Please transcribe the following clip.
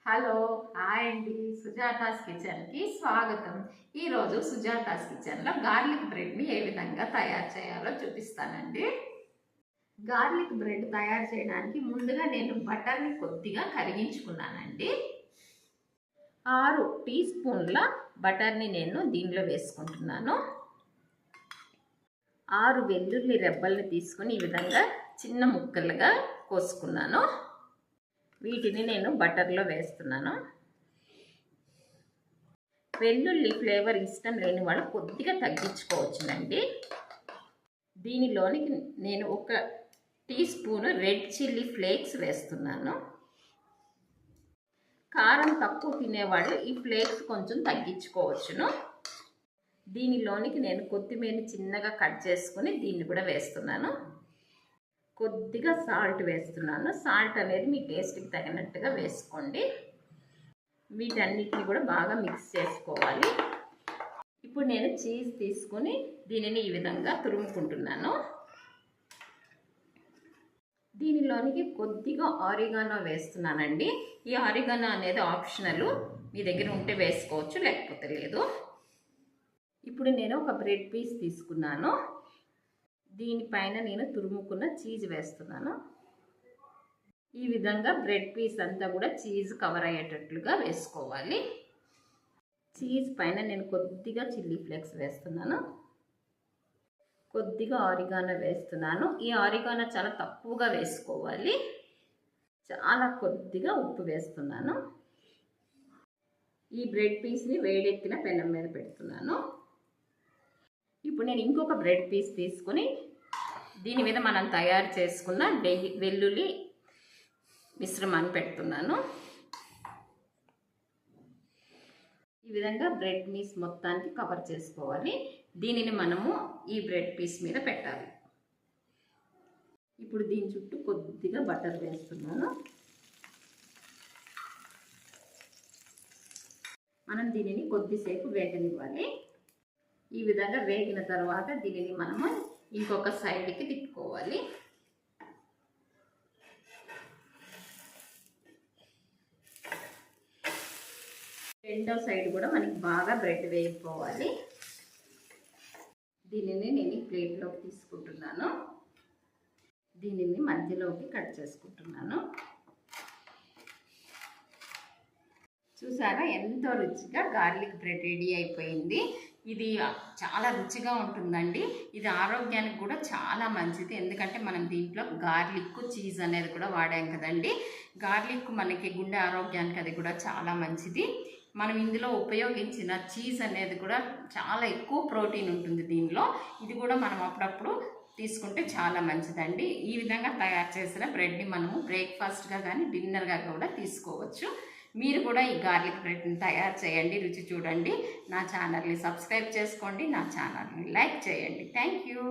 Hello hi అండి, సుజాతాస్ కిచెన్కి స్వాగతం. ఈరోజు సుజాతాస్ కిచెన్లో గార్లిక్ బ్రెడ్ని ఏ విధంగా తయారు చేయాలో చూపిస్తానండి. గార్లిక్ బ్రెడ్ తయారు చేయడానికి ముందుగా నేను బటర్ని కొద్దిగా కరిగించుకున్నానండి. 6 టీ స్పూన్ల బటర్ని నేను దీనిలో వేసుకుంటున్నాను. 6 వెల్లుల్లి రెబ్బల్ని తీసుకొని ఈ విధంగా చిన్న ముక్కలుగా కోసుకున్నాను. వీటిని నేను బటర్లో వేస్తున్నాను. వెల్లుల్లి ఫ్లేవర్ ఇష్టం లేని వాళ్ళు కొద్దిగా తగ్గించుకోవచ్చునండి. దీనిలోనికి నేను 1 teaspoon red chilli flakes వేస్తున్నాను. కారం తక్కువ తినేవాళ్ళు ఈ ఫ్లేక్స్ కొంచెం తగ్గించుకోవచ్చును. దీనిలోనికి నేను కొత్తిమీరని చిన్నగా కట్ చేసుకుని దీన్ని కూడా వేస్తున్నాను. కొద్దిగా సాల్ట్ వేస్తున్నాను. సాల్ట్ అనేది మీ టేస్ట్కి తగినట్టుగా వేసుకోండి. వీటన్నిటిని కూడా బాగా మిక్స్ చేసుకోవాలి. ఇప్పుడు నేను చీజ్ తీసుకొని దీనిని ఈ విధంగా తురుముకుంటున్నాను. దీనిలోనికి కొద్దిగా ఆరిగానో వేస్తున్నానండి. ఈ ఆరిగానో అనేది ఆప్షనల్, మీ దగ్గర ఉంటే వేసుకోవచ్చు, లేకపోతే లేదు. ఇప్పుడు నేను ఒక బ్రెడ్ పీస్ తీసుకున్నాను. దీనిపైన నేను తురుముకున్న చీజ్ వేస్తున్నాను. ఈ విధంగా బ్రెడ్ పీస్ అంతా కూడా చీజ్ కవర్ అయ్యేటట్లుగా వేసుకోవాలి. చీజ్ పైన నేను కొద్దిగా చిల్లీ ఫ్లేక్స్ వేస్తున్నాను. కొద్దిగా ఆరిగానో వేస్తున్నాను. ఈ ఆరిగానో చాలా తక్కువగా వేసుకోవాలి. చాలా కొద్దిగా ఉప్పు వేస్తున్నాను. ఈ బ్రెడ్ పీస్ని వేడెక్కిన పెనం మీద పెడుతున్నాను. ఇప్పుడు నేను ఇంకొక బ్రెడ్ పీస్ తీసుకొని దీని మీద మనం తయారు చేసుకున్న వెల్లుల్లి మిశ్రమాన్ని పెడుతున్నాను. ఈ విధంగా బ్రెడ్ పీస్ మొత్తానికి కవర్ చేసుకోవాలి. దీనిని మనము ఈ బ్రెడ్ పీస్ మీద పెట్టాలి. ఇప్పుడు దీని చుట్టూ కొద్దిగా బటర్ వేస్తున్నాను. మనం దీనిని కొద్దిసేపు వేగనివ్వాలి. ఈ విధంగా వేగిన తర్వాత దీనిని మనము ఇంకొక సైడ్కి తిప్పుకోవాలి. రెండో సైడ్ కూడా మనకి బాగా బ్రెడ్ వేగిపోవాలి. దీనిని నేను ఈ ప్లేట్లోకి తీసుకుంటున్నాను. దీనిని మధ్యలోకి కట్ చేసుకుంటున్నాను. చూసారా ఎంతో రుచిగా గార్లిక్ బ్రెడ్ రెడీ అయిపోయింది. ఇది చాలా రుచిగా ఉంటుందండి. ఇది ఆరోగ్యానికి కూడా చాలా మంచిది. ఎందుకంటే మనం దీంట్లో గార్లిక్ చీజ్ అనేది కూడా వాడాం కదండి. గార్లిక్ మనకి గుండె ఆరోగ్యానికి అది కూడా చాలా మంచిది. మనం ఇందులో ఉపయోగించిన చీజ్ అనేది కూడా చాలా ఎక్కువ ప్రోటీన్ ఉంటుంది దీనిలో. ఇది కూడా మనం అప్పుడప్పుడు తీసుకుంటే చాలా మంచిదండి. ఈ విధంగా తయారు చేసిన బ్రెడ్ని మనము బ్రేక్ఫాస్ట్గా కానీ డిన్నర్గా కూడా తీసుకోవచ్చు. మీరు కూడా ఈ గార్లిక్ బ్రెడ్ని తయారు చేయండి, రుచి చూడండి. నా ఛానల్ని సబ్స్క్రైబ్ చేసుకోండి, నా ఛానల్ని లైక్ చేయండి. Thank you.